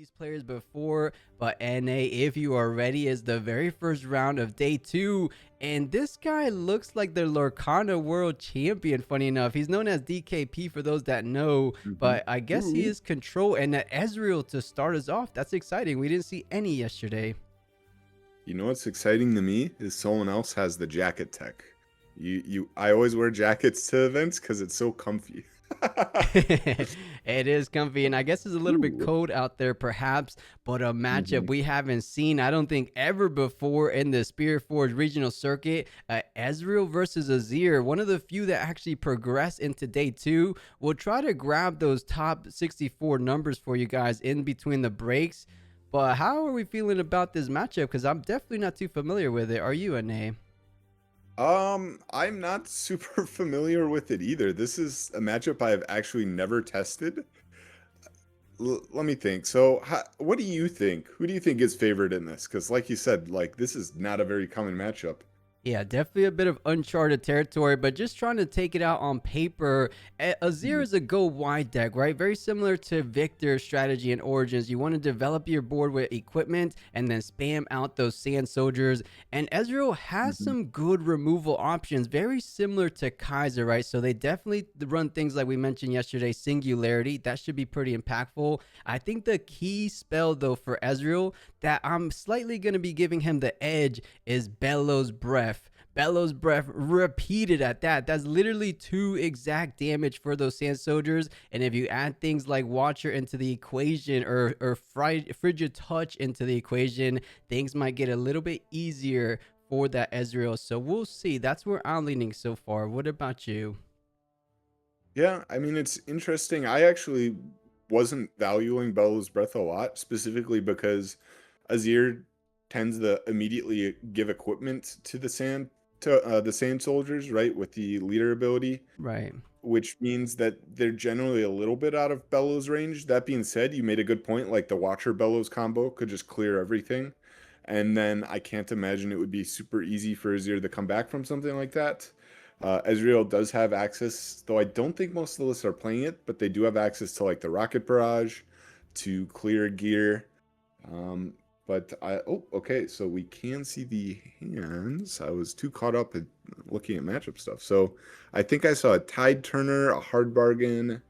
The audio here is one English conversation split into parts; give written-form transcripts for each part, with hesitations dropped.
these players before, but NA, if you are ready, is the very first round of day 2. And this guy looks like the Lorcana world champion, funny enough. He's known as DKP for those that know, but I guess he Ooh. is control and Ezreal to start us off. That's exciting. We didn't see any yesterday. You know what's exciting to me is someone else has the jacket tech. I always wear jackets to events because it's so comfy. It is comfy, and I guess it's a little bit Ooh. cold out there perhaps, but a matchup we haven't seen, I don't think, ever before in the Spiritforged Regional circuit. Ezreal versus Azir, one of the few that actually progress into day 2. We'll try to grab those top 64 numbers for you guys in between the breaks, but how are we feeling about this matchup? Because I'm definitely not too familiar with it. Are you, Ane? I'm not super familiar with it either. This is a matchup I have actually never tested. Let me think. So, what do you think? Who do you think is favored in this? Because, like you said, like this is not a very common matchup. Yeah, definitely a bit of uncharted territory, but just trying to take it out on paper. Azir is a go wide deck, right? Very similar to Victor's strategy in Origins. You want to develop your board with equipment and then spam out those sand soldiers. And Ezreal has some good removal options, very similar to Kaiser, right? So they definitely run things like we mentioned yesterday, Singularity. That should be pretty impactful. I think the key spell, though, for Ezreal that I'm slightly going to be giving him the edge is Bellows Breath. Bellows Breath repeated at that. That's literally 2 exact damage for those sand soldiers. And if you add things like Watcher into the equation or Frigid Touch into the equation, things might get a little bit easier for that Ezreal. So we'll see. That's where I'm leaning so far. What about you? Yeah, I mean, it's interesting. I actually wasn't valuing Bellows Breath a lot, specifically because Azir tends to immediately give equipment to the sand soldiers, right, with the leader ability, Right. which means that they're generally a little bit out of Bellows range. That being said, you made a good point, like the Watcher Bellows combo could just clear everything. And then I can't imagine it would be super easy for Azir to come back from something like that. Ezreal does have access, though I don't think most of the lists are playing it, but they do have access to like the Rocket Barrage to clear gear. Okay, so we can see the hands. I was too caught up in looking at matchup stuff. So I think I saw a Tide Turner, a Hard Bargain. And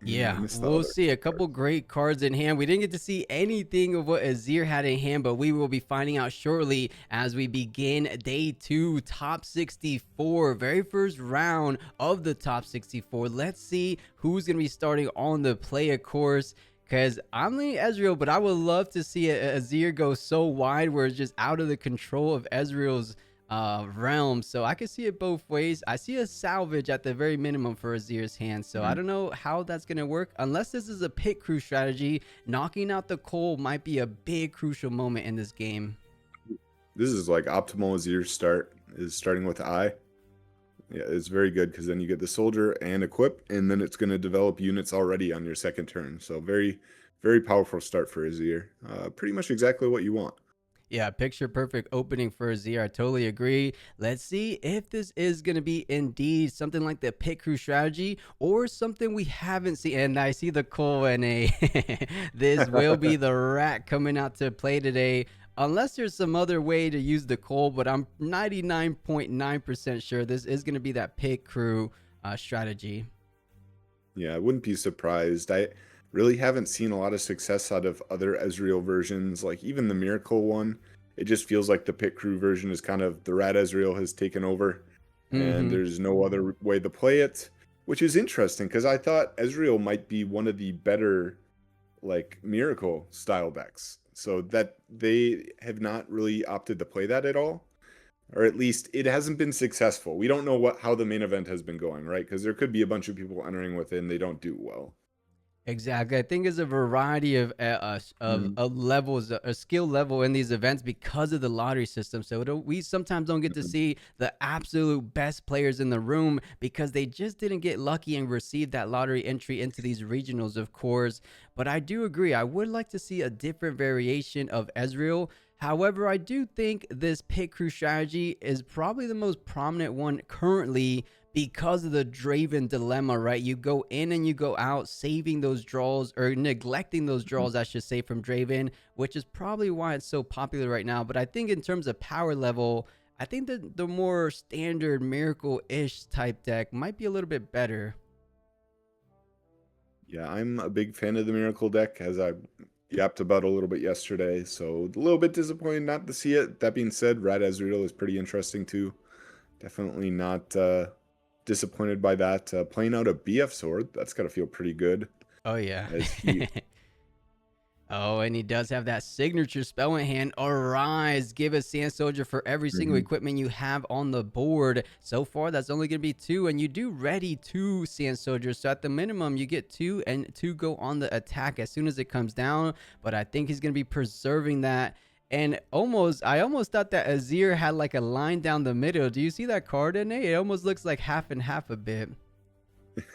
I Yeah, missed the we'll other see a card. couple great cards in hand. We didn't get to see anything of what Azir had in hand, but we will be finding out shortly as we begin day 2, top 64, very first round of the top 64. Let's see who's going to be starting on the player course. Because I'm leaning Ezreal, but I would love to see Azir go so wide where it's just out of the control of Ezreal's realm. So I can see it both ways. I see a salvage at the very minimum for Azir's hand. So I don't know how that's going to work. Unless this is a pit crew strategy, knocking out the coal might be a big crucial moment in this game. This is like optimal Azir start, is starting with I. Yeah, it's very good because then you get the soldier and equip, and then it's going to develop units already on your second turn. So very, very powerful start for Azir. Pretty much exactly what you want. Yeah, picture perfect opening for Azir. I totally agree. Let's see if this is going to be indeed something like the pit crew strategy or something we haven't seen. And I see the Cole and this will be the rat coming out to play today. Unless there's some other way to use the coal, but I'm 99.9% sure this is going to be that pit crew strategy. Yeah, I wouldn't be surprised. I really haven't seen a lot of success out of other Ezreal versions, like even the Miracle one. It just feels like the Pit Crew version is kind of the Rat Ezreal has taken over, and Mm-hmm. there's no other way to play it, which is interesting because I thought Ezreal might be one of the better like Miracle style decks. So that they have not really opted to play that at all, or at least it hasn't been successful. We don't know how the main event has been going, right? Because there could be a bunch of people entering with it and they don't do well. Exactly. I think there's a variety of levels, a skill level in these events because of the lottery system. So we sometimes don't get to see the absolute best players in the room because they just didn't get lucky and receive that lottery entry into these regionals, of course. But I do agree. I would like to see a different variation of Ezreal. However, I do think this pit crew strategy is probably the most prominent one currently because of the Draven dilemma, right? You go in and you go out, saving those draws or neglecting those Mhm. draws, I should say, from Draven, which is probably why it's so popular right now. But I think in terms of power level, I think that the more standard miracle-ish type deck might be a little bit better. Yeah, I'm a big fan of the Miracle deck, as I yapped about a little bit yesterday. So a little bit disappointed not to see it. That being said, Red Ezreal is pretty interesting too. Definitely not disappointed by that. Playing out a BF sword, that's got to feel pretty good. Oh yeah. As he, Oh, and he does have that signature spell in hand. Arise. Give a Sand Soldier for every single Mhm. equipment you have on the board. So far, that's only going to be 2, and you do ready 2 Sand Soldiers. So at the minimum, you get 2, and 2 go on the attack as soon as it comes down. But I think he's going to be preserving that. And I almost thought that Azir had like a line down the middle. Do you see that card in it? It almost looks like half and half a bit.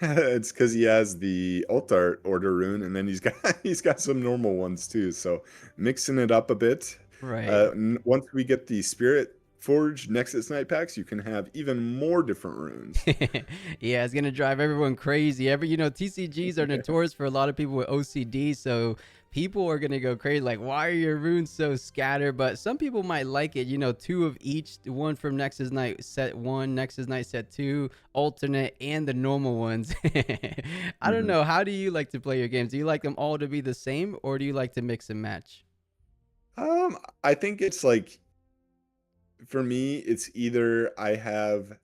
It's because he has the Altar Order rune, and then he's got he's got some normal ones too. So mixing it up a bit. Right. Once we get the Spirit Forged Nexus Night packs, you can have even more different runes. Yeah, it's gonna drive everyone crazy. TCGs are notorious for a lot of people with OCD, so people are gonna go crazy. Like, why are your runes so scattered? But some people might like it. 2 of each, one from Nexus Night Set 1, Nexus Night Set 2, alternate, and the normal ones. I don't Mhm. know. How do you like to play your games? Do you like them all to be the same, or do you like to mix and match? I think it's like for me, it's either I have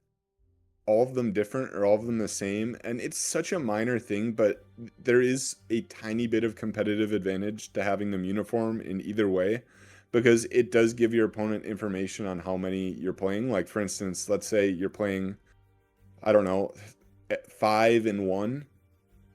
all of them different or all of them the same, and it's such a minor thing, but there is a tiny bit of competitive advantage to having them uniform in either way, because it does give your opponent information on how many you're playing. Like for instance, let's say you're playing, I don't know, 5 in 1,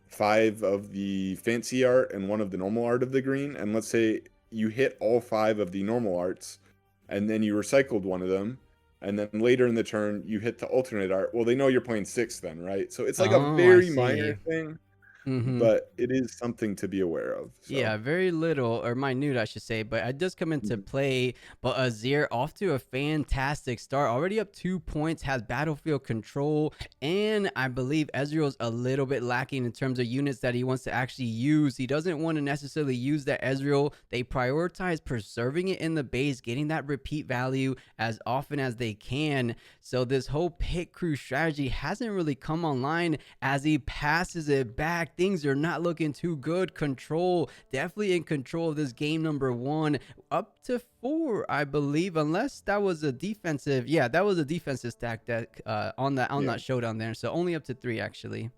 5 of the fancy art and 1 of the normal art of the green, and let's say you hit all 5 of the normal arts, and then you recycled 1 of them, and then later in the turn you hit the alternate art. Well, they know you're playing 6 then, right? So it's like a Oh, I very minor see. thing, Mm-hmm. but it is something to be aware of. So Yeah, very little, or minute, I should say, but it does come into mhm. play. But Azir off to a fantastic start, already up 2 points, has battlefield control, and I believe Ezreal's a little bit lacking in terms of units that he wants to actually use. He doesn't want to necessarily use that Ezreal. They prioritize preserving it in the base, getting that repeat value as often as they can. So this whole pit crew strategy hasn't really come online as he passes it back. Things are not looking too good. Control, definitely in control of this game number 1, up to 4, I believe, unless that was a defensive. Yeah, that was a defensive stack deck on Yeah. that showdown there. So only up to 3 actually.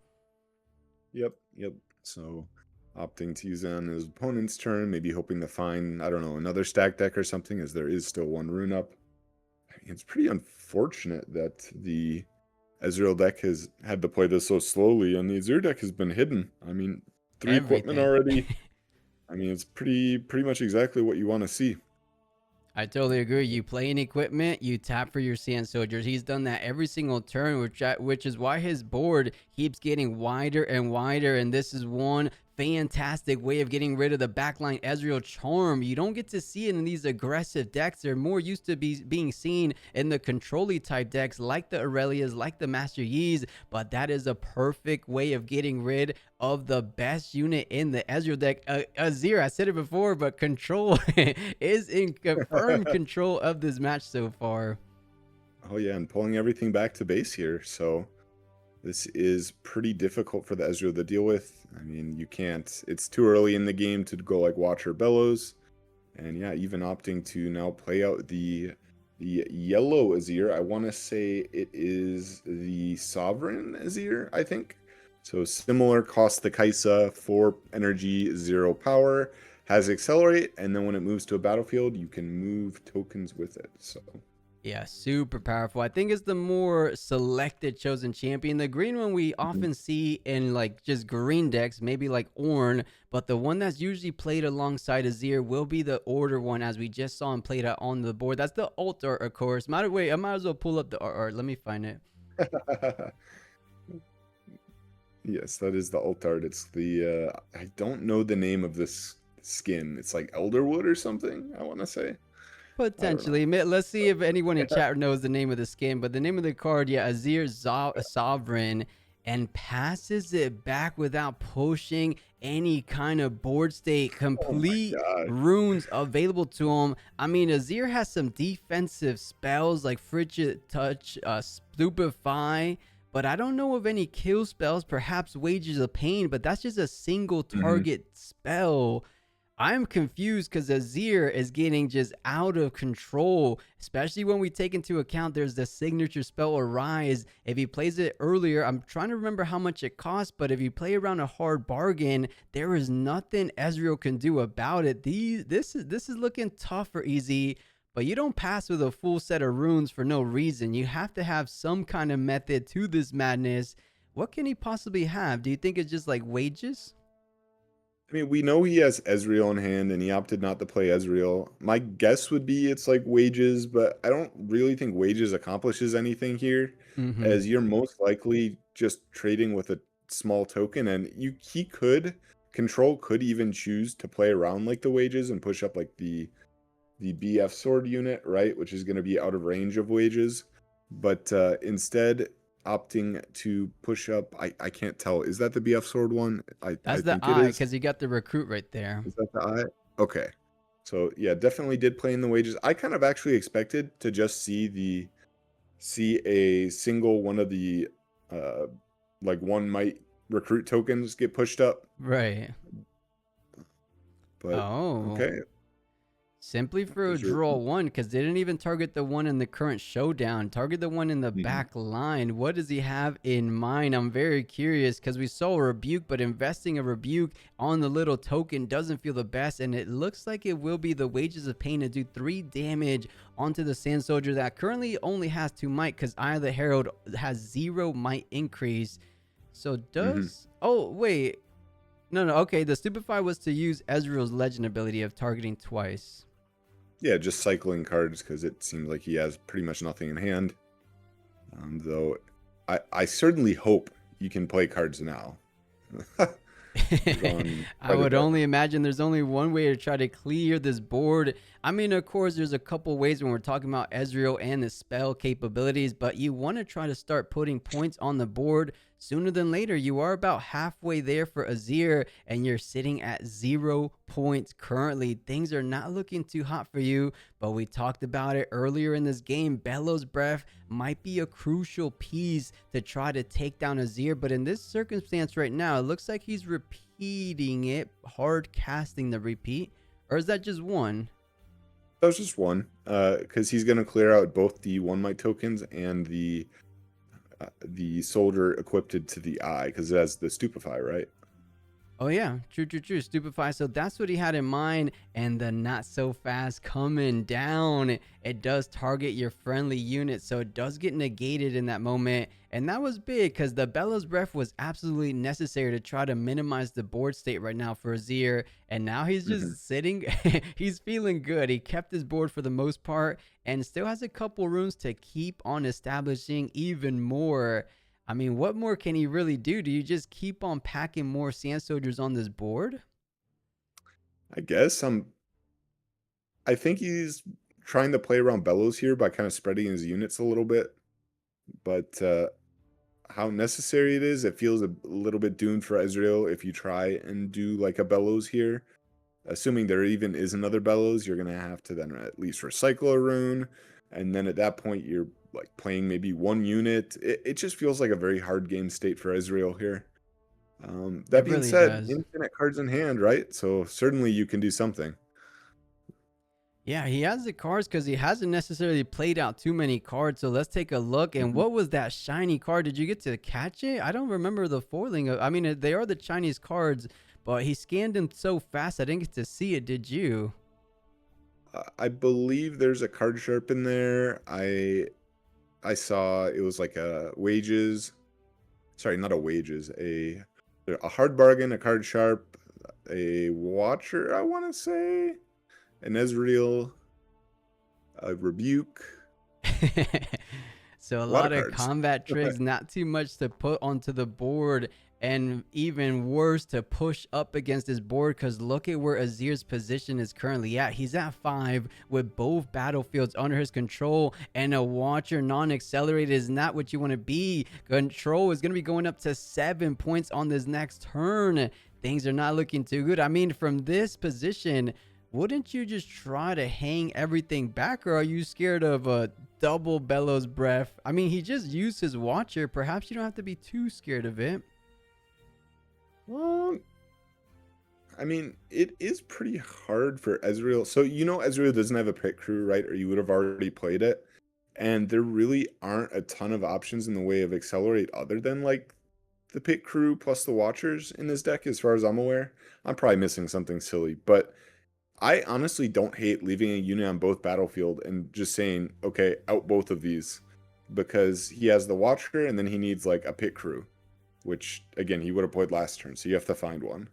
Yep. So opting to use it on his opponent's turn, maybe hoping to find, I don't know, another stack deck or something, as there is still 1 rune up. It's pretty unfortunate that the Ezreal deck has had to play this so slowly, and the Azir deck has been hidden. I mean, 3 equipment Everything. already. I mean, it's pretty much exactly what you want to see. I totally agree. You play an equipment, you tap for your Sand Soldiers. He's done that every single turn, which is why his board keeps getting wider and wider. And this is one fantastic way of getting rid of the backline Ezreal charm. You don't get to see it in these aggressive decks. They're more used to being seen in the control-y type decks like the Aurelias, like the Master Yi's. But that is a perfect way of getting rid of the best unit in the Ezreal deck. Azir, I said it before, but control is in confirmed control of this match so far. Oh yeah, and pulling everything back to base here. So this is pretty difficult for the Ezreal to deal with. I mean, you can't. It's too early in the game to go like Watcher Bellows, and yeah, even opting to now play out the yellow Azir. I want to say it is the Sovereign Azir, I think. So similar cost to Kaisa, 4 energy, 0 power, has accelerate, and then when it moves to a battlefield, you can move tokens with it. So Yeah, super powerful. I think it's the more selected chosen champion. The green one we mhm. often see in like just green decks, maybe like Ornn, but the one that's usually played alongside Azir will be the Order one, as we just saw him played out on the board. That's the alt art, of course. Matter wait, I might as well pull up the art. Let me find it. Yes, that is the Altart. It's the I don't know the name of this skin. It's like Elderwood or something, I want to say. I don't know. Potentially. Let's see if anyone in chat knows the name of the skin. But the name of the card, yeah, Azir Sovereign, and passes it back without pushing any kind of board state. Oh my Complete gosh. runes available to him. I mean, Azir has some defensive spells like Frigid Touch, Stupefy. But I don't know of any kill spells, perhaps Wages of Pain, but that's just a single Mhm. target spell. I'm confused because Azir is getting just out of control, especially when we take into account there's the signature spell Arise. If he plays it earlier, I'm trying to remember how much it costs, but if you play around a hard bargain, there is nothing Ezreal can do about it. This is looking tough for Easy, but you don't pass with a full set of runes for no reason. You have to have some kind of method to this madness. What can he possibly have? Do you think it's just like wages? I mean, we know he has Ezreal in hand, and he opted not to play Ezreal. My guess would be it's like wages, but I don't really think wages accomplishes anything here, Mm-hmm. as you're most likely just trading with a small token, and he could control could even choose to play around like the wages and push up like the BF sword unit, right, which is going to be out of range of wages, but instead opting to push up. I can't tell. Is that the BF sword one? I That's the think it eye, is. because you got the recruit right there. Is that the eye? Okay. So yeah, definitely did play in the wages. I kind of actually expected to just see a single one of the uh like one might recruit tokens get pushed up, Right. but Oh. okay. Simply for a There's your draw one, because they didn't even target the one in the current showdown. Target the one in the Mhm. back line. What does he have in mind? I'm very curious because we saw a rebuke, but investing a rebuke on the little token doesn't feel the best. And it looks like it will be the Wages of Pain to do 3 damage onto the Sand Soldier that currently only has 2 might because Eye of the Herald has 0 might increase. So Mhm. does... Oh, wait. No, no. Okay, the Stupefy was to use Ezreal's legend ability of targeting twice. Yeah, just cycling cards because it seems like he has pretty much nothing in hand. Though I certainly hope you can play cards now. Drawn I quite a would bit. only imagine there's only one way to try to clear this board. I mean, of course, there's a couple ways when we're talking about Ezreal and the spell capabilities, but you want to try to start putting points on the board sooner than later. You are about halfway there for Azir, and you're sitting at 0 points currently. Things are not looking too hot for you, but we talked about it earlier in this game. Bellows Breath might be a crucial piece to try to take down Azir, but in this circumstance right now, it looks like he's repeating it, hard casting the repeat, or is that just one? That was just one, because he's gonna clear out both the one might tokens and the soldier equipped to the eye, because it has the stupefy, right? Oh yeah, true, true, true. Stupefy. So that's what he had in mind, and the not so fast coming down. It does target your friendly unit, so it does get negated in that moment, and that was big because the Bellows Breath was absolutely necessary to try to minimize the board state right now for Azir. And now he's Hmm. just sitting. He's feeling good. He kept his board for the most part, and still has a couple rooms to keep on establishing even more. I mean, what more can he really do? Do you just keep on packing more Sand Soldiers on this board? I guess I think he's trying to play around Bellows here by kind of spreading his units a little bit, but how necessary it is, it feels a little bit doomed for Ezreal if you try and do like a Bellows here. Assuming there even is another Bellows, you're gonna have to then at least recycle a rune, and then at that point you're like playing maybe one unit. It just feels like a very hard game state for Ezreal here. That It being really said, does. infinite cards in hand, right? So certainly you can do something. Yeah, he has the cards because he hasn't necessarily played out too many cards. So let's take a look. And Mhm. what was that shiny card? Did you get to catch it? I don't remember the foiling. I mean, they are the Chinese cards, but he scanned them so fast I didn't get to see it. Did you? I believe there's a card sharp in there. I saw it was like a wages. Sorry, not a wages. A hard bargain, a card sharp, a watcher. I want to say an Ezreal, a rebuke, So a a lot lot of of cards. combat tricks, not too much to put onto the board. and even worse to push up against his board, because look at where Azir's position is currently at. He's at 5 with both battlefields under his control, and a Watcher non-accelerated is not what you want to be. Control is going to be going up to 7 points on this next turn. Things are not looking too good. I mean, from this position, wouldn't you just try to hang everything back, or are you scared of a double Bellows Breath? I mean, he just used his Watcher. Perhaps you don't have to be too scared of it. Well, I mean, it is pretty hard for Ezreal. So, Ezreal doesn't have a pit crew, right? Or you would have already played it. And there really aren't a ton of options in the way of accelerate other than like the pit crew plus the Watchers in this deck, as far as I'm aware. I'm probably missing something silly, but I honestly don't hate leaving a unit on both battlefield and just saying, okay, out both of these, because he has the Watcher and then he needs like a pit crew, which again he would have played last turn, so you have to find one.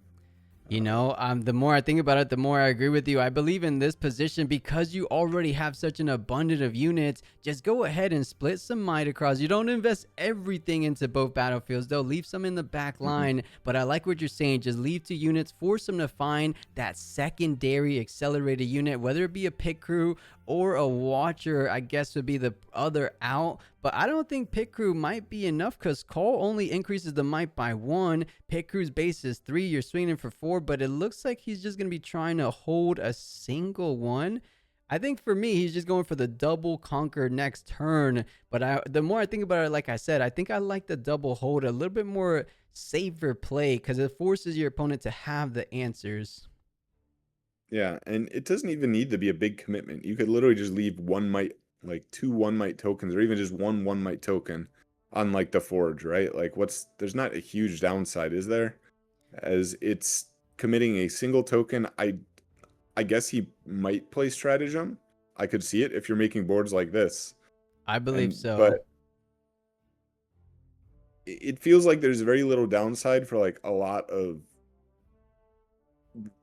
You know, the more I think about it, the more I agree with you. I believe in this position, because you already have such an abundance of units, just go ahead and split some might across. You don't invest everything into both battlefields. They'll leave some in the back line, but I like what you're saying. Just leave 2 units, force them to find that secondary accelerated unit, whether it be a pit crew or a Watcher, I guess would be the other out. But I don't think pit crew might be enough, because call only increases the might by 1. Pit crew's base is 3. You're swinging for 4, but it looks like he's just going to be trying to hold a single one. I think for me, he's just going for the double conquer next turn. But the more I think about it, like I said, I think I like the double hold a little bit more safer play, because it forces your opponent to have the answers. Yeah, and it doesn't even need to be a big commitment. You could literally just leave 1 might, like 2 1 might tokens, or even just 1 might token on like the forge, right? Like there's not a huge downside, is there? As it's committing a single token. I guess he might play stratagem. I could see it if you're making boards like this. I believe so. But it feels like there's very little downside for like a lot of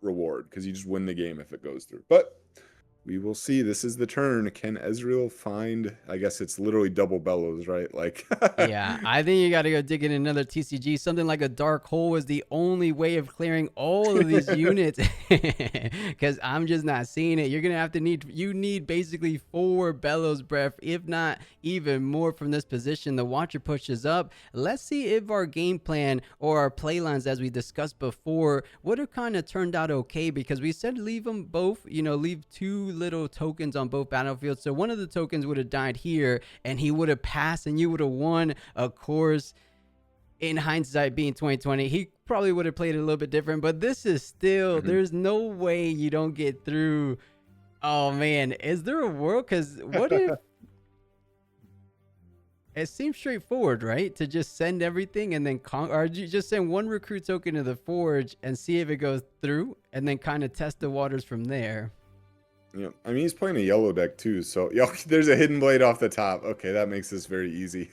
reward, because you just win the game if it goes through. But we will see. This is the turn. Can Ezreal find, I guess it's literally double Bellows, right? Like Yeah, I think you got to go dig in another TCG. Something like a dark hole is the only way of clearing all of these units, because I'm just not seeing it. You're gonna have to need basically 4 Bellows Breath, if not even more, from this position. The Watcher pushes up. Let's see if our game plan or our play lines, as we discussed before, would have kind of turned out okay, because we said leave them both, leave 2 little tokens on both battlefields. So one of the tokens would have died here, and he would have passed, and you would have won. Of course, in hindsight, being 2020, he probably would have played it a little bit different. But this is still, there's no way you don't get through. Oh man, is there a world? Because what if it seems straightforward, right? To just send everything and then or you just send 1 recruit token to the forge and see if it goes through, and then kind of test the waters from there. Yeah, I mean, he's playing a yellow deck too, so there's a hidden blade off the top. Okay, that makes this very easy.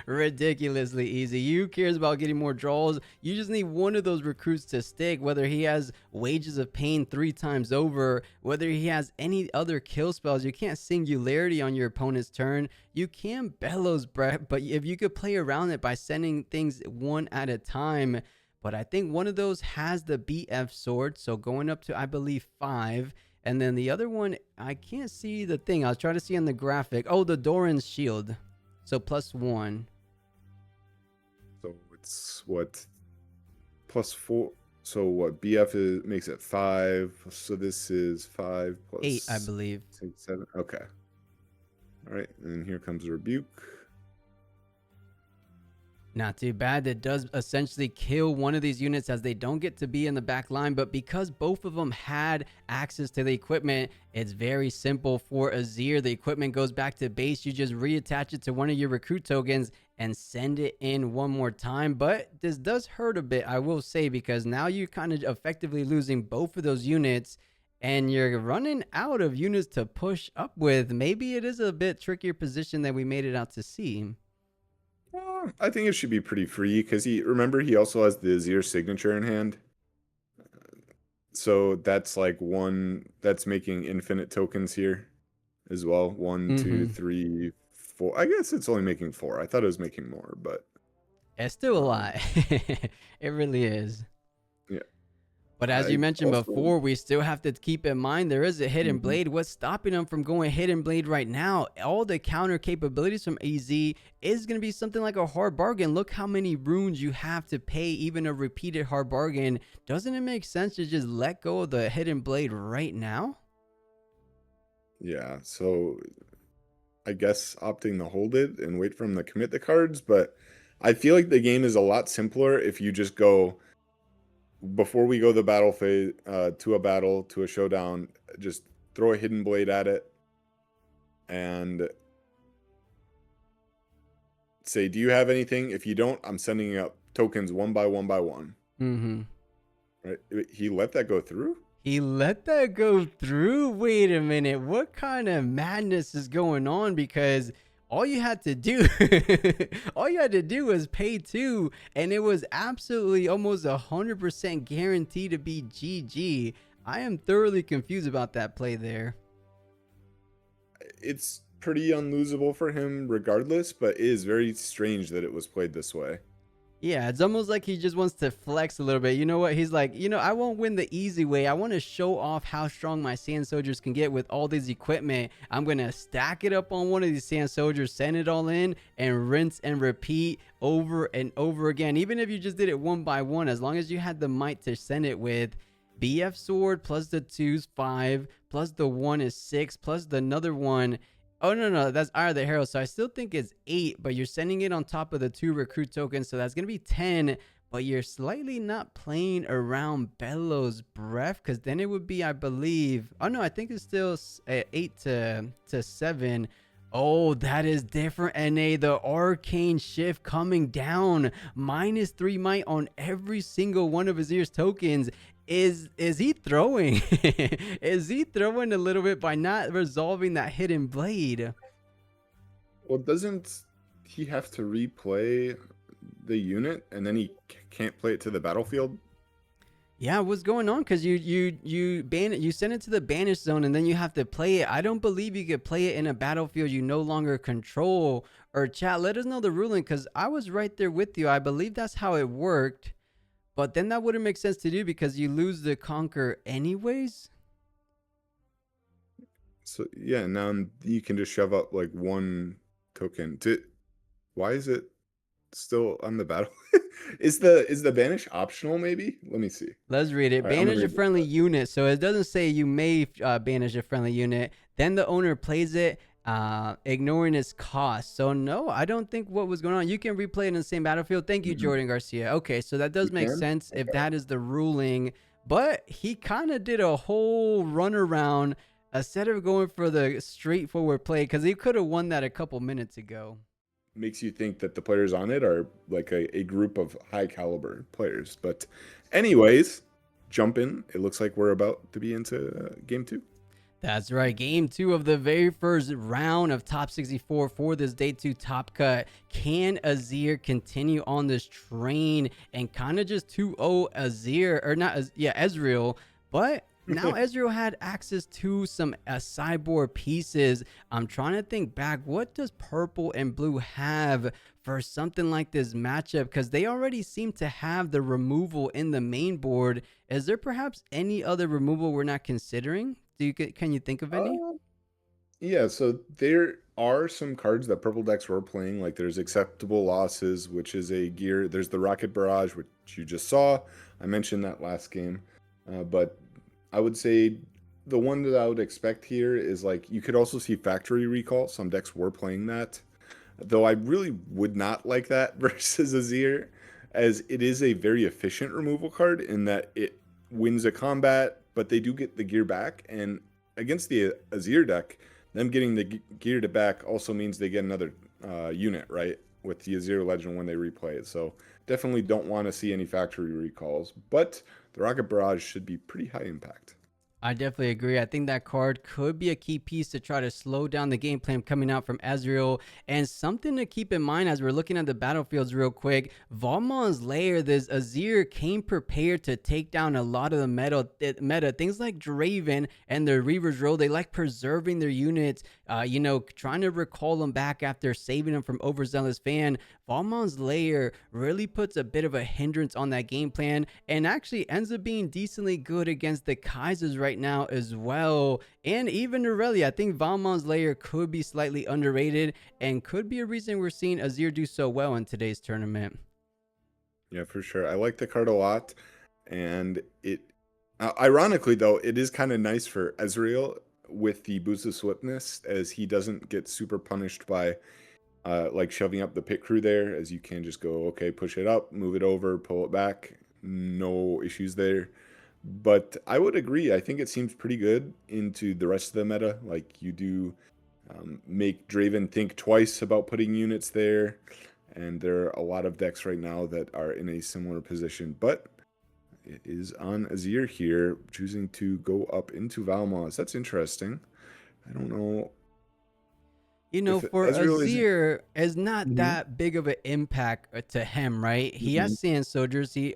Ridiculously easy. Who cares about getting more draws? You just need one of those recruits to stick, whether he has Wages of Pain 3 times over, whether he has any other kill spells. You can't Singularity on your opponent's turn. You can Bellows Breath, but if you could play around it by sending things 1 at a time. But I think one of those has the BF sword, so going up to, I believe, 5. And then the other one, I can't see the thing. I was trying to see on the graphic. Oh, the Doran's shield. So +1. So it's what? +4. So what? BF makes it 5. So this is 5 plus 8, I believe. 6, 7. Okay. All right. And here comes a rebuke. Not too bad. That does essentially kill one of these units, as they don't get to be in the back line. But because both of them had access to the equipment, it's very simple for Azir. The equipment goes back to base. You just reattach it to one of your recruit tokens and send it in one more time. But this does hurt a bit, I will say, because now you're kind of effectively losing both of those units, and you're running out of units to push up with. Maybe it is a bit trickier position than we made it out to see. I think it should be pretty free, because remember he also has the Azir signature in hand. So that's like that's making infinite tokens here as well. 1, 2, 3, 4. I guess it's only making 4. I thought it was making more, but It's still a Um, lot. It really is. yeah, But as you I mentioned also. before, we still have to keep in mind there is a hidden Mhm. blade. What's stopping them from going hidden blade right now? All the counter capabilities from AZ is going to be something like a hard bargain. Look how many runes you have to pay, even a repeated hard bargain. Doesn't it make sense to just let go of the hidden blade right now? Yeah, so I guess opting to hold it and wait for him to commit the cards, but I feel like the game is a lot simpler if you just go before we go the battle phase to a battle to a showdown, just throw a hidden blade at it and say, "Do you have anything? If you don't, I'm sending up tokens one by one by one." Mm-hmm. Right? He let that go through? He let that go through. Wait a minute. What kind of madness is going on? Because all you had to do, all you had to do was pay two, and it was absolutely almost 100% guaranteed to be GG. I am thoroughly confused about that play there. It's pretty unlosable for him regardless, but it is very strange that it was played this way. Yeah, it's almost like he just wants to flex a little bit. You know what? He's like, I won't win the easy way. I want to show off how strong my sand soldiers can get with all this equipment. I'm going to stack it up on one of these sand soldiers, send it all in, and rinse and repeat over and over again. Even if you just did it one by one, as long as you had the might to send it with BF sword plus the two's 5, plus the 1 is 6, plus the another one. Oh, no, that's Eye of the Herald. So I still think it's 8, but you're sending it on top of the 2 recruit tokens. So that's going to be 10, but you're slightly not playing around Bellow's Breath because then it would be, I believe. Oh, no, I think it's still 8 to 7. Oh, that is different. NA, the arcane shift coming down. -3 might on every single one of Azir's tokens. Is he throwing? Is he throwing a little bit by not resolving that hidden blade? Well, doesn't he have to replay the unit and then he can't play it to the battlefield? Yeah, what's going on? Because you ban it, you send it to the banish zone, and then you have to play it. I don't believe you could play it in a battlefield you no longer control. Or chat, let us know the ruling, because I was right there with you. I believe that's how it worked. But then that wouldn't make sense to do because you lose the conquer anyways. So yeah, now you can just shove up like one token to. Why is it still on the battle? Is the banish optional? Maybe. Let me see. Let's read it. All right, I'm gonna Banish a read this. friendly unit. So it doesn't say you may banish a friendly unit. Then the owner plays it, ignoring its cost. So no, I don't think what was going on. You can replay it in the same battlefield. Thank you, Mhm. Jordan Garcia. Okay, so that You does make can. sense if Okay. that is the ruling. But he kind of did a whole runaround instead of going for the straightforward play because he could have won that a couple minutes ago. Makes you think that the players on it are like a group of high caliber players. But, anyways, jump in. It looks like we're about to be into game two. That's right. Game 2 of the very first round of top 64 for this day 2 top cut. Can Azir continue on this train and kind of just 2-0 Azir, or not, Ezreal, but now Ezreal had access to some sideboard pieces. I'm trying to think back, what does purple and blue have for something like this matchup? Because they already seem to have the removal in the main board. Is there perhaps any other removal we're not considering? Can you think of any? Uh, yeah, so there are some cards that purple decks were playing. Like there's acceptable losses, which is a gear. There's the Rocket Barrage, which you just saw. I mentioned that last game. But I would say the one that I would expect here is like you could also see Factory Recall. Some decks were playing that. Though I really would not like that versus Azir, as it is a very efficient removal card in that it wins a combat, but they do get the gear back. And against the Azir deck, them getting the gear to back also means they get another unit, right? With the Azir Legend when they replay it. So definitely don't want to see any factory recalls, but the Rocket Barrage should be pretty high impact. I definitely agree. I think that card could be a key piece to try to slow down the game plan coming out from Ezreal. And something to keep in mind as we're looking at the battlefields real quick, Valmon's Lair, this Azir came prepared to take down a lot of the meta. Things like Draven and the Reaver's Roll, they like preserving their units, trying to recall them back after saving them from Overzealous Fan. Valmon's Lair really puts a bit of a hindrance on that game plan and actually ends up being decently good against the Kaisers right now as well. And even Aurelia, I think Valmon's Lair could be slightly underrated and could be a reason we're seeing Azir do so well in today's tournament. Yeah, for sure. I like the card a lot. And it, ironically though, it is kind of nice for Ezreal with the boost of swiftness, as he doesn't get super punished by like shoving up the pit crew there, as you can just go, okay, push it up, move it over, pull it back. No issues there. But I would agree. I think it seems pretty good into the rest of the meta. Like, you do make Draven think twice about putting units there. And there are a lot of decks right now that are in a similar position. But it is on Azir here, choosing to go up into Valmos. That's interesting. I don't know. For Azir, is not Mhm. that big of an impact to him, right? He Mhm. has Sand Soldiers. He,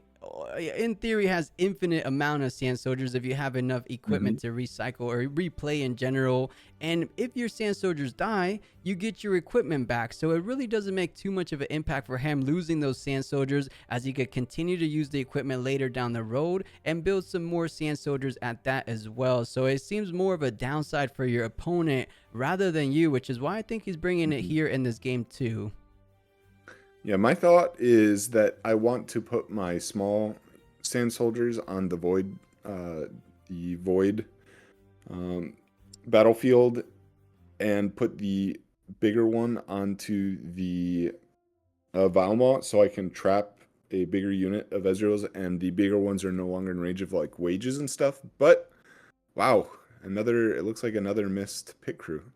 in theory, has infinite amount of Sand Soldiers if you have enough equipment to recycle or replay in general. And if your Sand Soldiers die, you get your equipment back. So it really doesn't make too much of an impact for him losing those Sand Soldiers, as he could continue to use the equipment later down the road and build some more Sand Soldiers at that as well. So it seems more of a downside for your opponent rather than you, which is why I think he's bringing it here in this game too. Yeah, my thought is that I want to put my small Sand Soldiers on the Void battlefield, and put the bigger one onto the Valmont, so I can trap a bigger unit of Ezreal's, and the bigger ones are no longer in range of like wages and stuff. But wow, it looks like another missed pit crew.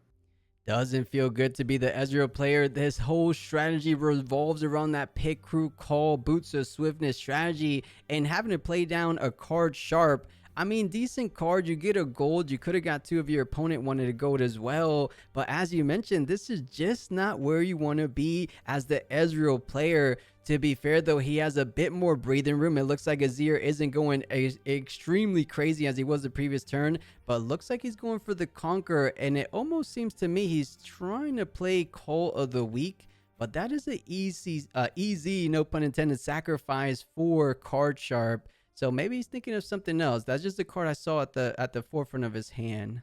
Doesn't feel good to be the Ezreal player. This whole strategy revolves around that pit crew call, boots of swiftness strategy, and having to play down a card sharp. I mean, decent card. You get a gold. You could have got two if your opponent wanted a gold as well. But as you mentioned, this is just not where you want to be as the Ezreal player. To be fair, though, he has a bit more breathing room. It looks like Azir isn't going extremely crazy as he was the previous turn, but looks like he's going for the Conqueror, and it almost seems to me he's trying to play Call of the Week, but that is an easy, no pun intended, sacrifice for Card Sharp. So maybe he's thinking of something else. That's just the card I saw at the forefront of his hand.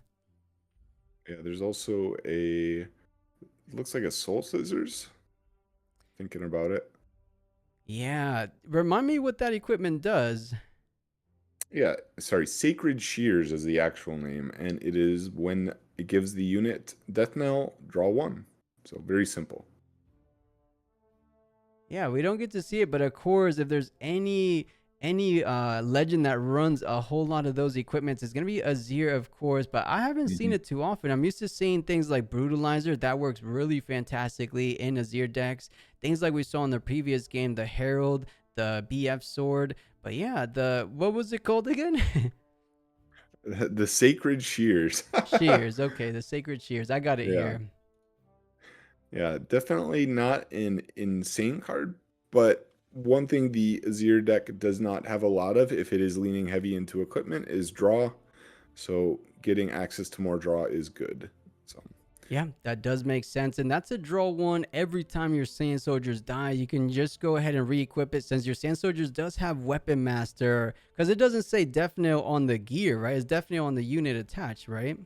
Yeah, there's also looks like a Soul Scissors. Thinking about it. Yeah, remind me what that equipment does. Yeah, sorry, Sacred Shears is the actual name, and it is when it gives the unit Death Knell, draw one. So very simple. Yeah, we don't get to see it, but of course, if there's any legend that runs a whole lot of those equipments, it's gonna be Azir, of course, but I haven't seen it too often. I'm used to seeing things like Brutalizer that works really fantastically in Azir decks, things like we saw in the previous game, the Herald, the BF Sword. But yeah, what was it called again? The Sacred Shears. Shears. Okay, the Sacred Shears. I got it Yeah. here. Yeah, definitely not an insane card, but one thing the Azir deck does not have a lot of, if it is leaning heavy into equipment, is draw. So getting access to more draw is good. So Yeah, that does make sense. And that's a draw one every time your Sand Soldiers die. You can just go ahead and re-equip it, since your Sand Soldiers does have Weapon Master. Because it doesn't say Death Knell on the gear, right? It's Death Knell on the unit attached, right?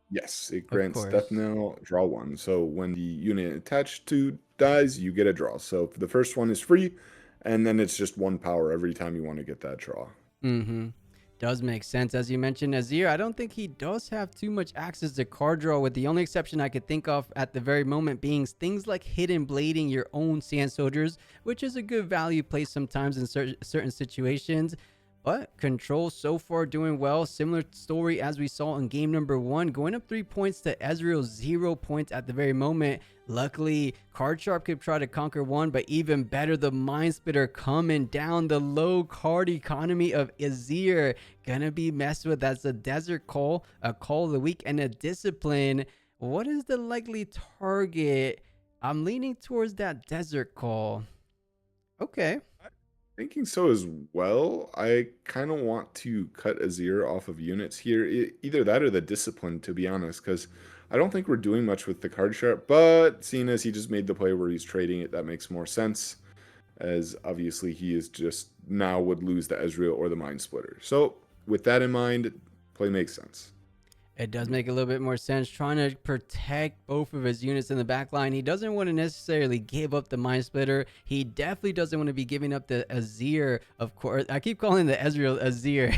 yes, it Of grants Death course. Knell, draw one. So when the unit attached to dies, you get a draw. So the first one is free, and then it's just one power every time you want to get that draw. Mm-hmm. Does make sense. As you mentioned, Azir, I don't think he does have too much access to card draw, with the only exception I could think of at the very moment being things like hidden blading your own Sand Soldiers, which is a good value play sometimes in certain situations. But Control so far doing well. Similar story as we saw in game number 1. Going up 3 points to Ezreal, 0 points at the very moment. Luckily, Card Sharp could try to conquer one, but even better, the Mind Splitter coming down. The low card economy of Azir gonna be messed with. That's a Desert Call, a Call of the Week, and a Discipline. What is the likely target? I'm leaning towards that Desert Call. Okay. Thinking so as well. I kind of want to cut Azir off of units here. Either that or the discipline, to be honest, because I don't think we're doing much with the card sharp. But seeing as he just made the play where he's trading it, that makes more sense. As obviously he is just now would lose the Ezreal or the Mind Splitter. So with that in mind, play makes sense. It does make a little bit more sense, trying to protect both of his units in the back line. He doesn't want to necessarily give up the Mind Splitter. He definitely doesn't want to be giving up the Azir, of course. I keep calling the Ezreal Azir.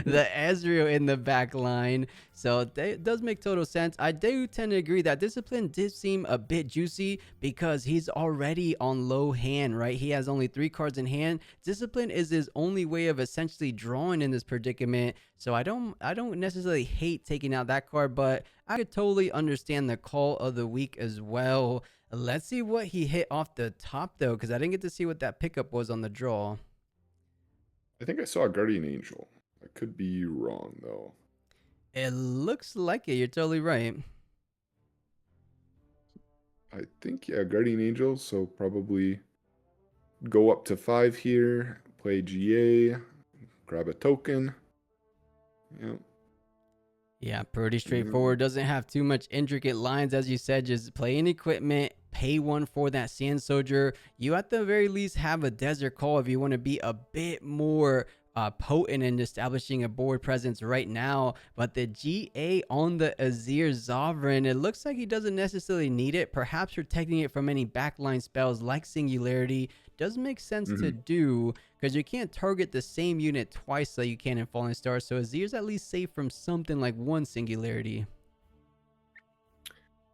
The Ezreal in the back line. So it does make total sense. I do tend to agree that Discipline did seem a bit juicy because he's already on low hand, right? He has only 3 cards in hand. Discipline is his only way of essentially drawing in this predicament. So I don't necessarily hate taking out that card, but I could totally understand the Call of the Week as well. Let's see what he hit off the top though, because I didn't get to see what that pickup was on the draw. I think I saw a Guardian Angel. I could be wrong though. It looks like it. You're totally right. I think, yeah, Guardian Angel. So probably go up to 5 here, play GA, grab a token. Yep. Yeah, pretty straightforward. Doesn't have too much intricate lines, as you said. Just play an equipment, pay 1 for that Sand Soldier. You at the very least have a Desert Call if you want to be a bit more potent in establishing a board presence right now. But the GA on the Azir Sovereign, it looks like he doesn't necessarily need it. Perhaps protecting it from any backline spells like Singularity does make sense to do, because you can't target the same unit twice like you can in Falling Stars. So Azir's at least safe from something like 1 Singularity.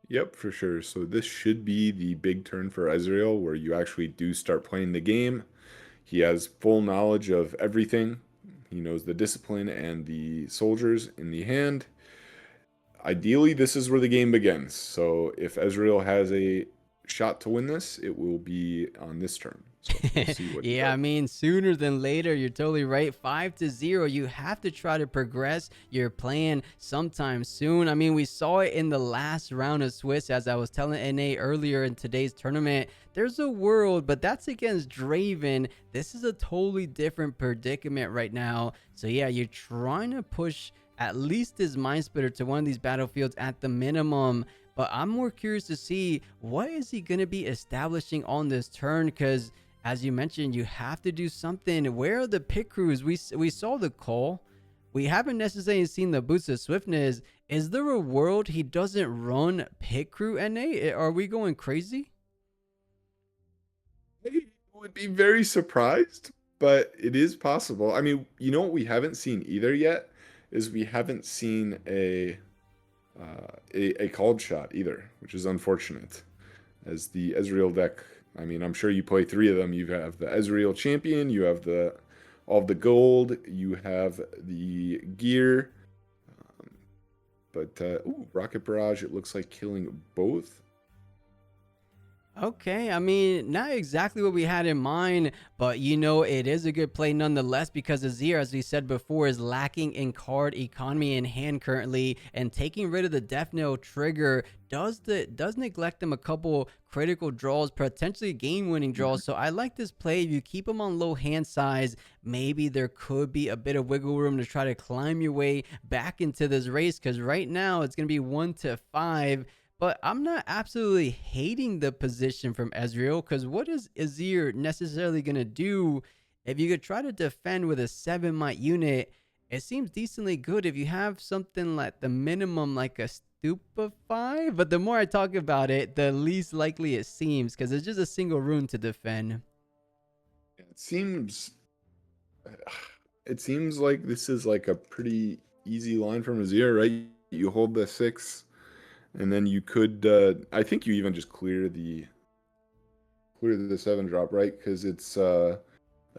Yep, for sure. So this should be the big turn for Ezreal, where you actually do start playing the game. He has full knowledge of everything. He knows the discipline and the soldiers in the hand. Ideally, this is where the game begins. So if Ezreal has a shot to win this, it will be on this turn. So we'll see what Yeah, I mean, sooner than later. You're totally right. 5-0. You have to try to progress your plan sometime soon. I mean, we saw it in the last round of Swiss, as I was telling NA earlier in today's tournament. There's a world, but that's against Draven. This is a totally different predicament right now. So yeah, you're trying to push at least his Mind Splitter to one of these battlefields at the minimum. But I'm more curious to see what is he going to be establishing on this turn, because as you mentioned, you have to do something. Where are the pit crews? We saw the call. We haven't necessarily seen the boots of swiftness. Is there a world he doesn't run pit crew, NA? Are we going crazy? I would be very surprised, but it is possible. I mean, you know what we haven't seen either yet is we haven't seen a called shot either, which is unfortunate. As the Ezreal deck, I mean, I'm sure you play 3 of them. You have the Ezreal champion, you have all of the gold, you have the gear. Ooh, Rocket Barrage, it looks like killing both. Okay, I mean, not exactly what we had in mind, but you know, it is a good play nonetheless, because Azir, as we said before, is lacking in card economy in hand currently, and taking rid of the Death Knell trigger does neglect them a couple critical draws, potentially game-winning draws. So I like this play. If you keep them on low hand size, maybe there could be a bit of wiggle room to try to climb your way back into this race, because right now it's going to be 1-5. But I'm not absolutely hating the position from Ezreal, because what is Azir necessarily going to do? If you could try to defend with a 7 might unit, it seems decently good if you have something like the minimum like a Stupefy. But the more I talk about it, the least likely it seems, because it's just a single rune to defend. It seems like this is like a pretty easy line from Azir, right? You hold the 6. And then you could, I think you even just clear the 7 drop, right? Because it's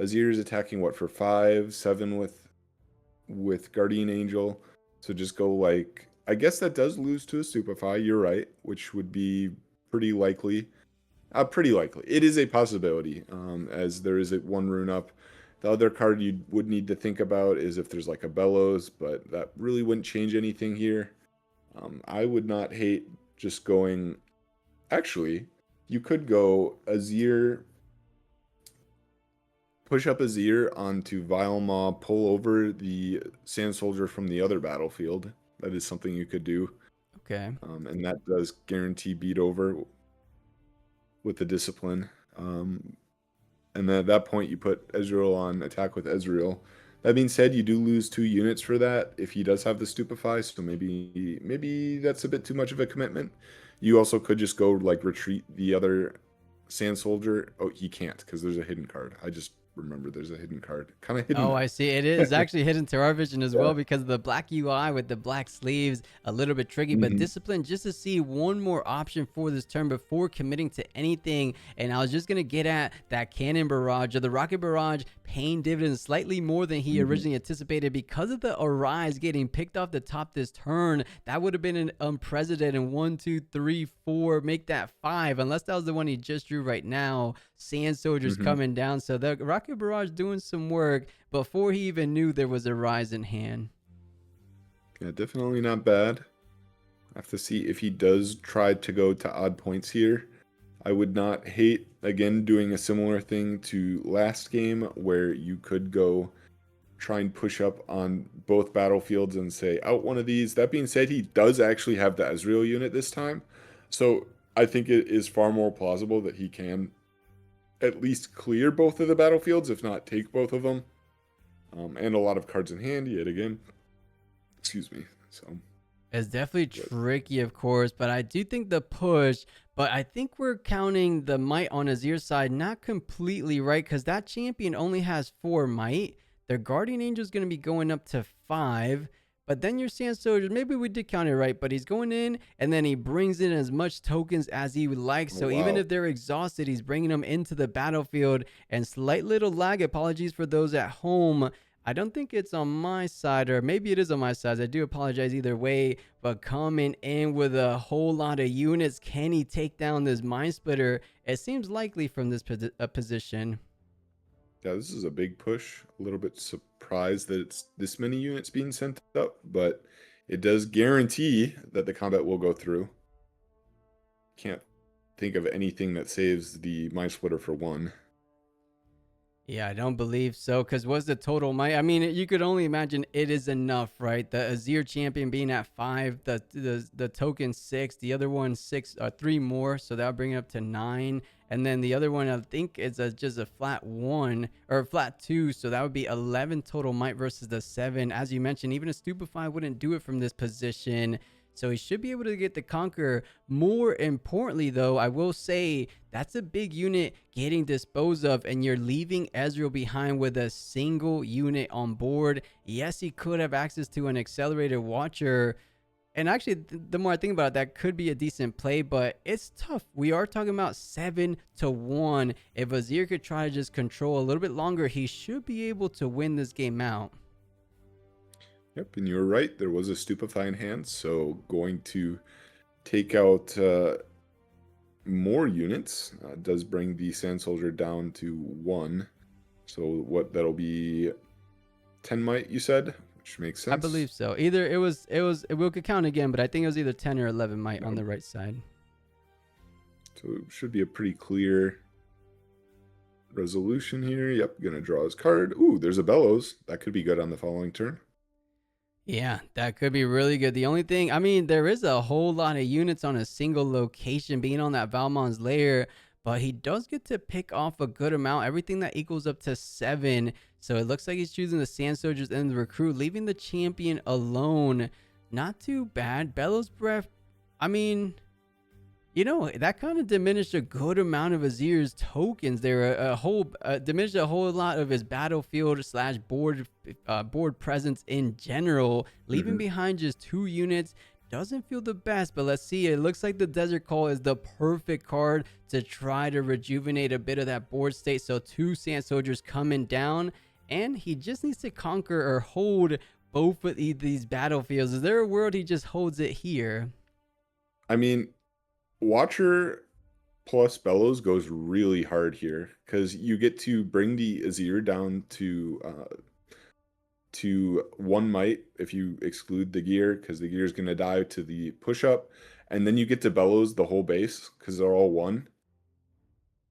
Azir is attacking what for 5, 7 with Guardian Angel. So just go like, I guess that does lose to a Stupefy. You're right, which would be pretty likely. Pretty likely. It is a possibility, as there is one rune up. The other card you would need to think about is if there's like a Bellows, but that really wouldn't change anything here. I would not hate just going... Actually, you could go Azir, push up Azir onto Vilemaw, pull over the Sand Soldier from the other battlefield. That is something you could do. Okay. And that does guarantee beat over with the discipline. And then at that point, you put Ezreal on attack with Ezreal. That being said, you do lose 2 units for that if he does have the Stupefy, so maybe that's a bit too much of a commitment. You also could just go like retreat the other Sand Soldier. Oh, he can't because there's a hidden card. I just remember there's a hidden card. Kind of hidden. Oh, I see. It is actually hidden to our vision as well because of the black UI with the black sleeves. A little bit tricky, but discipline just to see one more option for this turn before committing to anything. And I was just going to get at that cannon barrage or the rocket barrage paying dividends slightly more than he originally anticipated because of the Arise getting picked off the top this turn. That would have been an unprecedented 1, 2, 3, 4, make that 5, unless that was the one he just drew right now. Sand Soldiers coming down. So the rocket barrage doing some work before he even knew there was a rise in hand. Yeah, definitely not bad. I have to see if he does try to go to odd points here. I would not hate, again, doing a similar thing to last game where you could go try and push up on both battlefields and say, out one of these. That being said, he does actually have the Ezreal unit this time. So I think it is far more plausible that he can at least clear both of the battlefields, if not take both of them. And a lot of cards in hand yet again. Excuse me. So it's definitely tricky, of course, but I do think the push, but I think we're counting the might on Azir's side not completely right because that champion only has 4 might. Their Guardian Angel is going to be going up to 5. But then your Sand Soldiers, maybe we did count it right, but he's going in and then he brings in as much tokens as he would like. So even if they're exhausted, he's bringing them into the battlefield. And slight little lag, apologies for those at home. I don't think it's on my side, or maybe it is on my side. I do apologize either way, but coming in with a whole lot of units, can he take down this Mind Splitter? It seems likely from this position. Yeah, this is a big push. A little bit surprised that it's this many units being sent up, but it does guarantee that the combat will go through. Can't think of anything that saves the Mind Splitter for 1. Yeah, I don't believe so, because what's the total might? I mean, you could only imagine it is enough, right? The Azir champion being at 5, the token 6, the other one 6, 3 more, so that'll bring it up to 9. And then the other one, I think, is just a flat 1 or flat 2, so that would be 11 total might versus the 7. As you mentioned, even a Stupefy wouldn't do it from this position. So he should be able to get the Conqueror. More importantly, though, I will say that's a big unit getting disposed of, and you're leaving Ezreal behind with a single unit on board. Yes, he could have access to an accelerated Watcher. And actually, the more I think about it, that could be a decent play, but it's tough. We are talking about 7-1. If Azir could try to just control a little bit longer, he should be able to win this game out. Yep, and you were right. There was a Stupefy in hand, so going to take out more units does bring the Sand Soldier down to 1. So what, that'll be 10 might, you said? Which makes sense. I believe so. Either we could count again, but I think it was either 10 or 11 might on the right side. So it should be a pretty clear resolution here. Yep, gonna draw his card. Ooh, there's a Bellows. That could be good on the following turn. Yeah, that could be really good. The only thing, I mean, there is a whole lot of units on a single location being on that Valmon's lair, but he does get to pick off a good amount, everything that equals up to 7. So it looks like he's choosing the Sand Soldiers and the Recruit, leaving the champion alone. Not too bad. Bellows Breath, I mean, you know, that kind of diminished a good amount of Azir's tokens. There diminished a whole lot of his battlefield / board presence in general, leaving behind just 2 units. doesn't feel the best, but let's see. It looks like the Desert Call is the perfect card to try to rejuvenate a bit of that board state. So 2 Sand Soldiers coming down, and he just needs to conquer or hold both of these battlefields. Is there a world he just holds it here? I mean, Watcher plus Bellows goes really hard here because you get to bring the Azir down to 1 might if you exclude the gear, because the gear is going to die to the push up, and then you get to Bellows the whole base because they're all 1.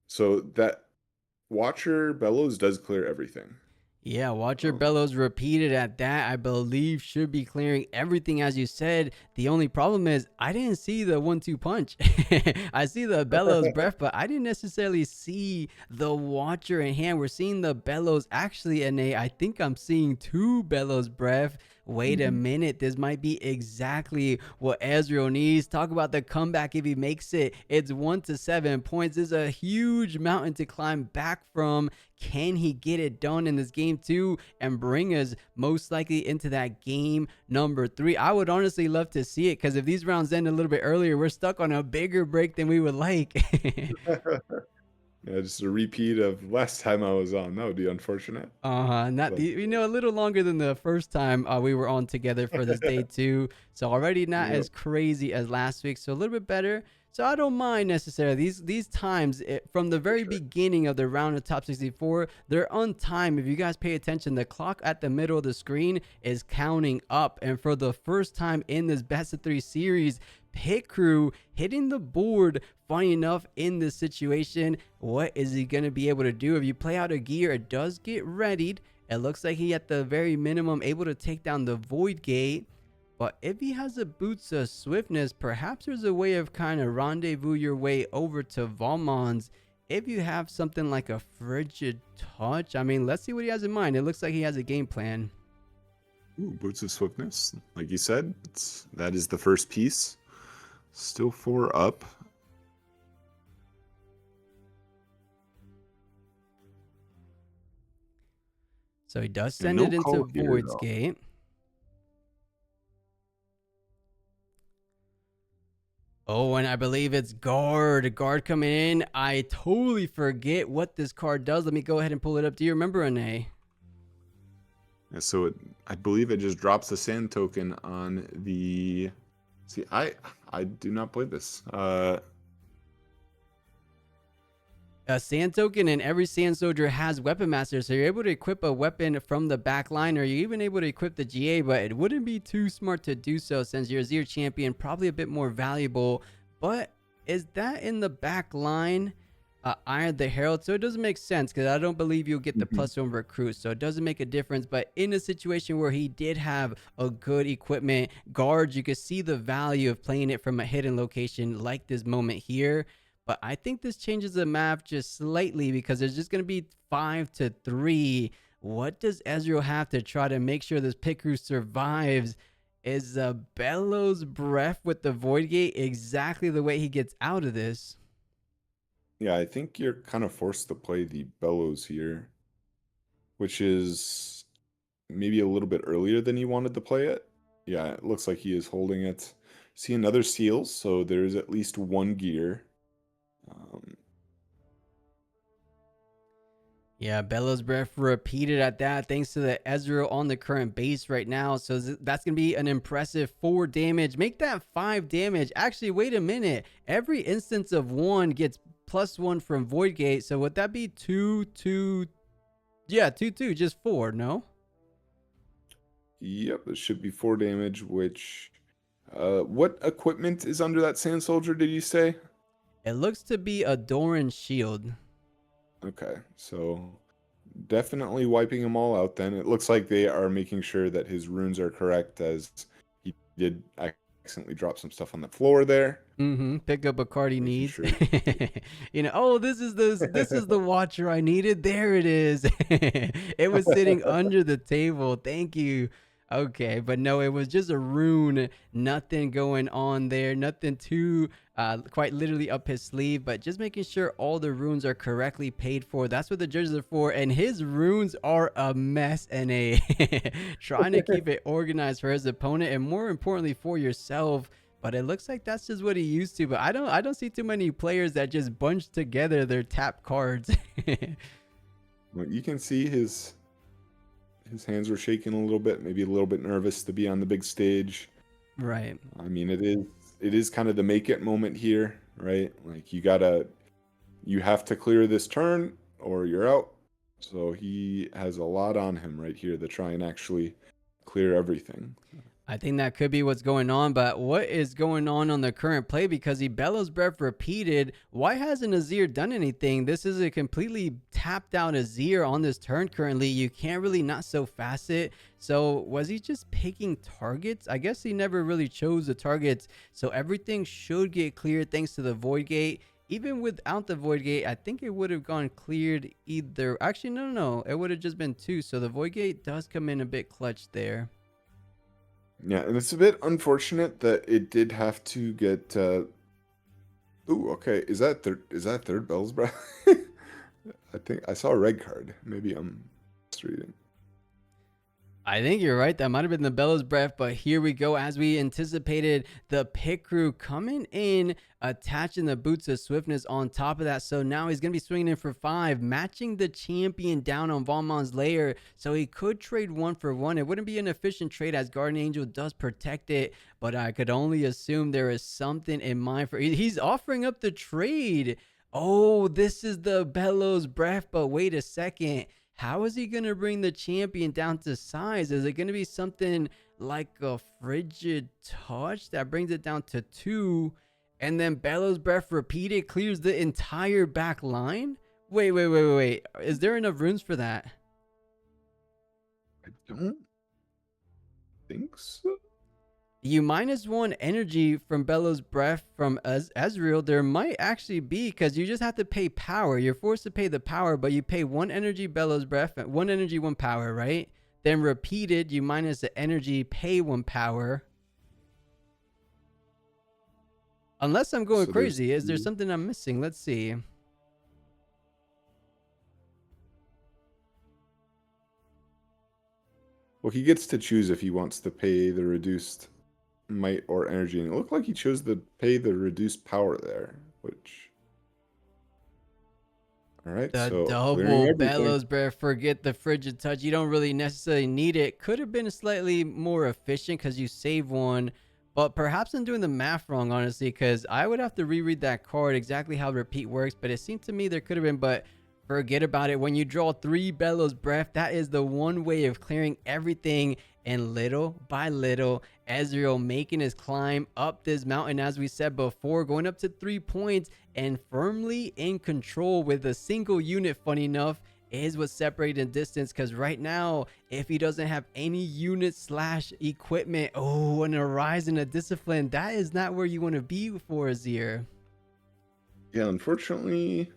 So that Watcher Bellows does clear everything. Yeah, Watcher Bellows repeated at that, I believe, should be clearing everything as you said. The only problem is I didn't see the 1-2 punch. I see the Bellows breath, but I didn't necessarily see the Watcher in hand. We're seeing the Bellows actually, and I think I'm seeing 2 Bellows breath. Wait a minute, this might be exactly what Ezreal needs. Talk about the comeback if he makes it. It's 1-7 points. This is a huge mountain to climb back from. Can he get it done in this game 2 and bring us most likely into that game number 3? I would honestly love to see it, because if these rounds end a little bit earlier, we're stuck on a bigger break than we would like. Yeah, just a repeat of last time I was on. That would be unfortunate. Not the, a little longer than the first time we were on together for this day 2. So already not as crazy as last week. So a little bit better. So I don't mind necessarily these times from the very beginning of the round of top 64. They're on time. If you guys pay attention, the clock at the middle of the screen is counting up. And for the first time in this best of 3 series, Pit Crew hitting the board. Funny enough, in this situation, what is he going to be able to do? If you play out a gear, it does get readied. It looks like he, at the very minimum, able to take down the Void Gate. But if he has a Boots of Swiftness, perhaps there's a way of kind of rendezvous your way over to Valmons. If you have something like a Frigid Touch, I mean, let's see what he has in mind. It looks like he has a game plan. Ooh, Boots of Swiftness. Like you said, that is the first piece. Still 4 up. So he does send it into Void's Gate. Oh, and I believe it's Guard. Guard coming in. I totally forget what this card does. Let me go ahead and pull it up. Do you remember, Renee? Yeah, so I believe it just drops the sand token on the... See, I do not play this. A sand token, and every sand soldier has weapon master, so you're able to equip a weapon from the back line, or you're even able to equip the GA, but it wouldn't be too smart to do so since your Azir champion probably a bit more valuable. But is that in the back line? Iron the Herald, so it doesn't make sense because I don't believe you'll get the +1 recruit, so it doesn't make a difference. But in a situation where he did have a good equipment, guards, you could see the value of playing it from a hidden location like this moment here. But I think this changes the map just slightly because there's just going to be 5-3. What does Ezreal have to try to make sure this Pit Crew survives? Is Bellows Breath with the Void Gate exactly the way he gets out of this? Yeah, I think you're kind of forced to play the Bellows here, which is maybe a little bit earlier than you wanted to play it. Yeah, it looks like he is holding it. See another seal, so there's at least 1 gear. Yeah, Bellows Breath repeated at that, thanks to the Ezreal on the current base right now. So that's going to be an impressive 4 damage. Make that 5 damage. Actually, wait a minute. Every instance of 1 gets +1 from Void Gate. So would that be 2, 2? Yeah, 2, 2, just 4, no? Yep, it should be 4 damage, which... what equipment is under that Sand Soldier, did you say? It looks to be a Doran shield. Okay, so definitely wiping them all out then. It looks like they are making sure that his runes are correct, as he did accidentally drop some stuff on the floor there. Pick up a card he needs. Sure. Oh, this is the Watcher I needed. There it is. It was sitting under the table. Thank you. Okay, but no, it was just a rune. Nothing going on there. Nothing too quite literally up his sleeve, but just making sure all the runes are correctly paid for. That's what the judges are for. And his runes are a mess, and a trying to keep it organized for his opponent, and more importantly for yourself. But it looks like that's just what he used to. But I don't see too many players that just bunch together their tap cards. Well, you can see his hands were shaking a little bit, maybe a little bit nervous to be on the big stage. Right. I mean, it is kind of the make it moment here, right? Like you have to clear this turn or you're out. So he has a lot on him right here to try and actually clear everything. I think that could be what's going on, but what is going on the current play? Because he bellows breath repeated. Why hasn't Azir done anything? This is a completely tapped out Azir on this turn currently. You can't really not so facet. So was he just picking targets? I guess he never really chose the targets. So everything should get cleared thanks to the Void Gate. Even without the Void Gate, I think it would have gone cleared either. Actually, no. It would have just been 2. So the Void Gate does come in a bit clutch there. Yeah, and it's a bit unfortunate that it did have to get. Ooh, okay. Is that third Bell's Breath? I think I saw a red card. Maybe I'm misreading. I think you're right. That might have been the Bellows Breath, but here we go. As we anticipated, the pit crew coming in, attaching the Boots of Swiftness on top of that. So now he's going to be swinging in for 5, matching the champion down on Valmon's lair. So he could trade 1 for 1. It wouldn't be an efficient trade as Guardian Angel does protect it, but I could only assume there is something in mind for. He's offering up the trade. Oh, this is the Bellows Breath, but wait a second. How is he going to bring the champion down to size? Is it going to be something like a Frigid Touch that brings it down to 2, and then Bellows Breath repeated clears the entire back line? Wait. Is there enough runes for that? I don't think so. You -1 energy from Bellows Breath from Ezreal. There might actually be, because you just have to pay power. You're forced to pay the power, but you pay 1 energy Bellows Breath, 1 energy, 1 power, right? Then repeated, you minus the energy, pay 1 power. Unless I'm going crazy. Is there something I'm missing? Let's see. Well, he gets to choose if he wants to pay the reduced might or energy, and it looked like he chose to pay the reduced power there, which. All right, The so double Bellows Breath, forget the Frigid Touch. You don't really necessarily need it. Could have been slightly more efficient because you save 1, but perhaps I'm doing the math wrong, honestly, because I would have to reread that card exactly how repeat works, but it seemed to me there could have been, but forget about it. When you draw 3 Bellows Breath, that is the one way of clearing everything. And little by little, Ezreal making his climb up this mountain, as we said before, going up to 3 points and firmly in control with a single unit, funny enough, is what separated in distance. Because right now, if he doesn't have any unit / equipment, an Horizon, a Discipline, that is not where you want to be for Azir. Yeah, unfortunately,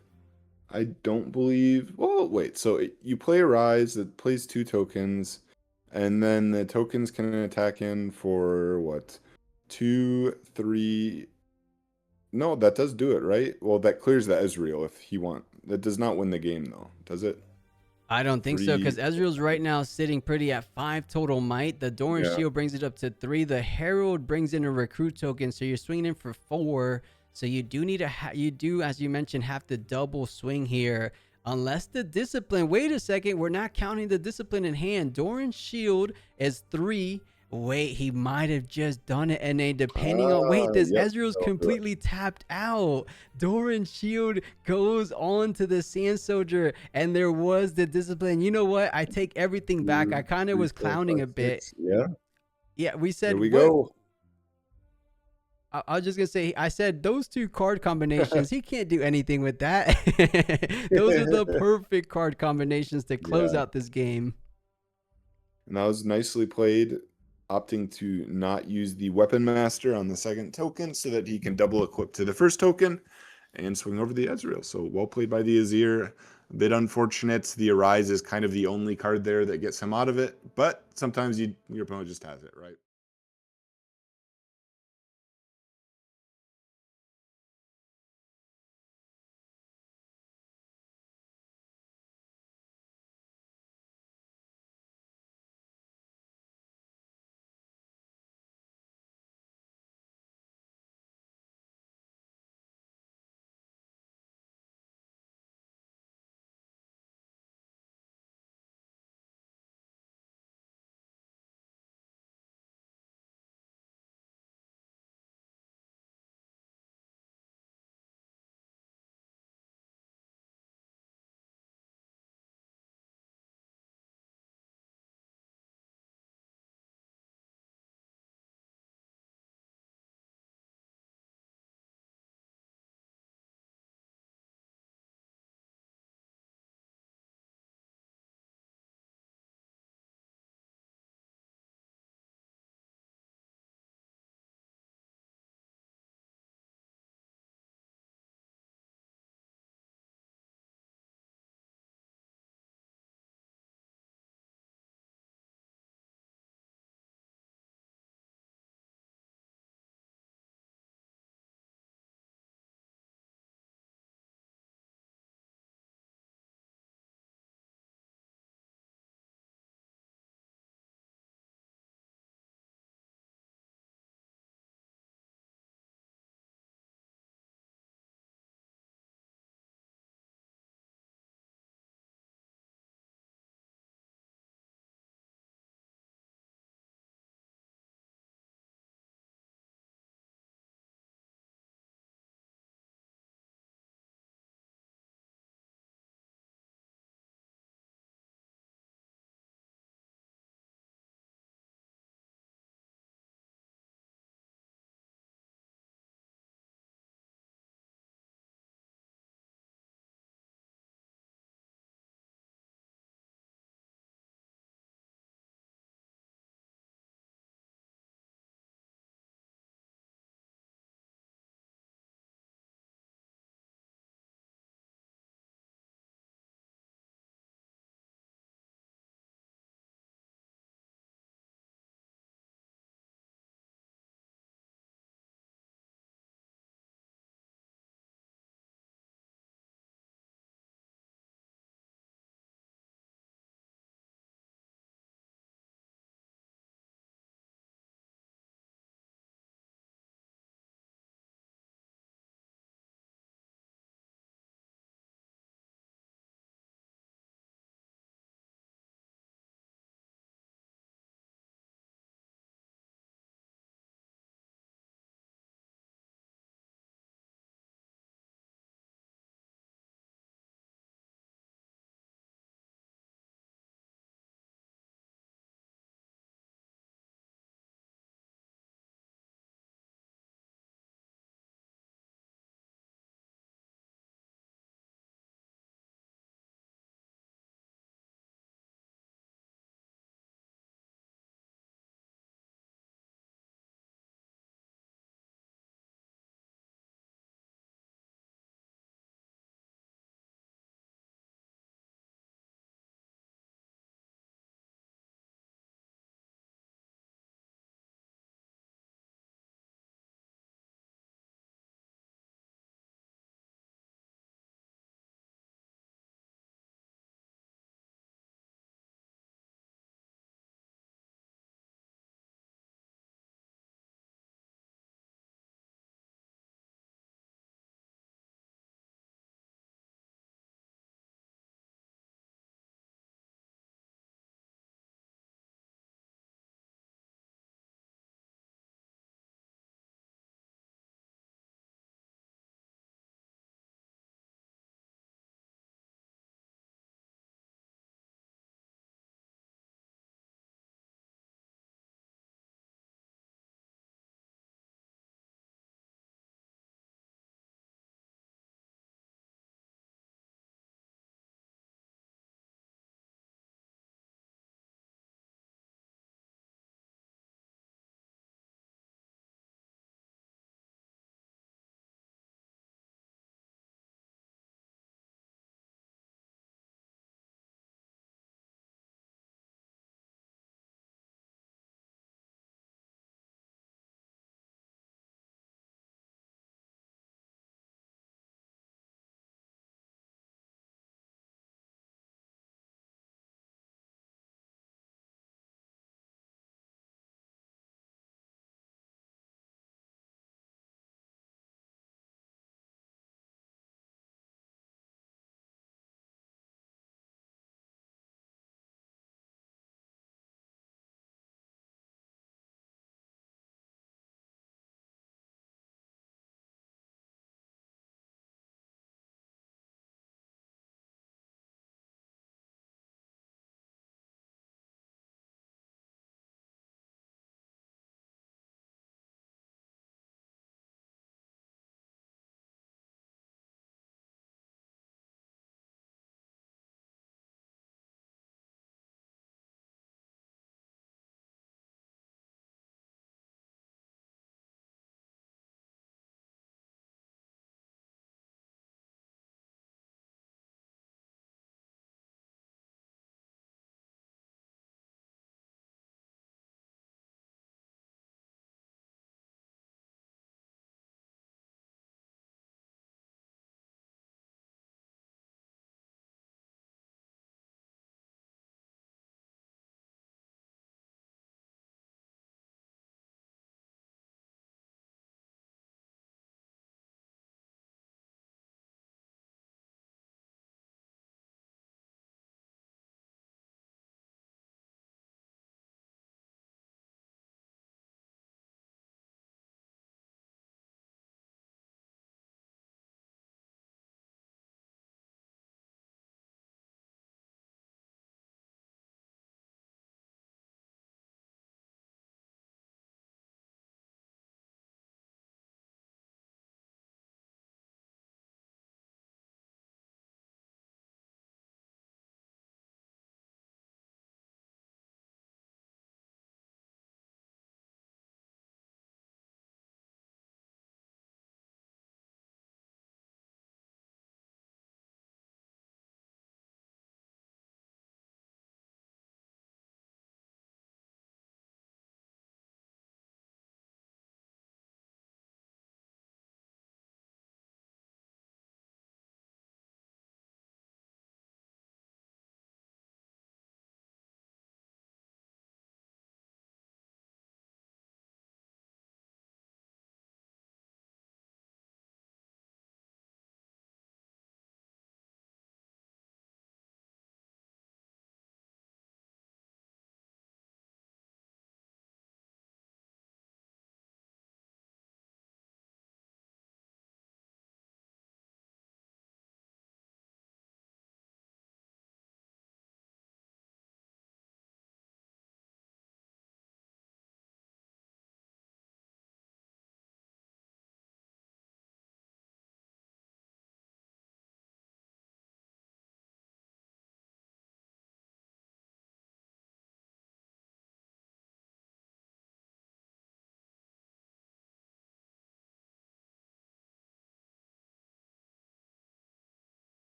I don't believe. Well, wait. So you play a Rise that plays 2 tokens, and then the tokens can attack in for what? 2, 3. No, that does do it, right? Well, that clears the Ezreal if he want. That does not win the game, though, does it? I don't think so, because Ezreal's right now sitting pretty at 5 total might. The Doran Shield brings it up to 3. The Herald brings in a recruit token, so you're swinging in for 4. So you do need as you mentioned, have to double swing here. Unless the Discipline, wait a second, we're not counting the Discipline in hand. Doran's Shield is 3. Wait, he might have just done it, and then depending on, wait, this Ezreal's completely tapped out. Doran's Shield goes on to the Sand Soldier, and there was the Discipline. You know what? I take everything back. I kind of was clowning a bit. Yeah, we said, there we go. I was just going to say, I said those 2 card combinations, he can't do anything with that. Those are the perfect card combinations to close out this game. And that was nicely played, opting to not use the Weapon Master on the second token so that he can double equip to the first token and swing over the Ezreal. So well played by the Azir. A bit unfortunate. The Arise is kind of the only card there that gets him out of it, but sometimes your opponent just has it, right?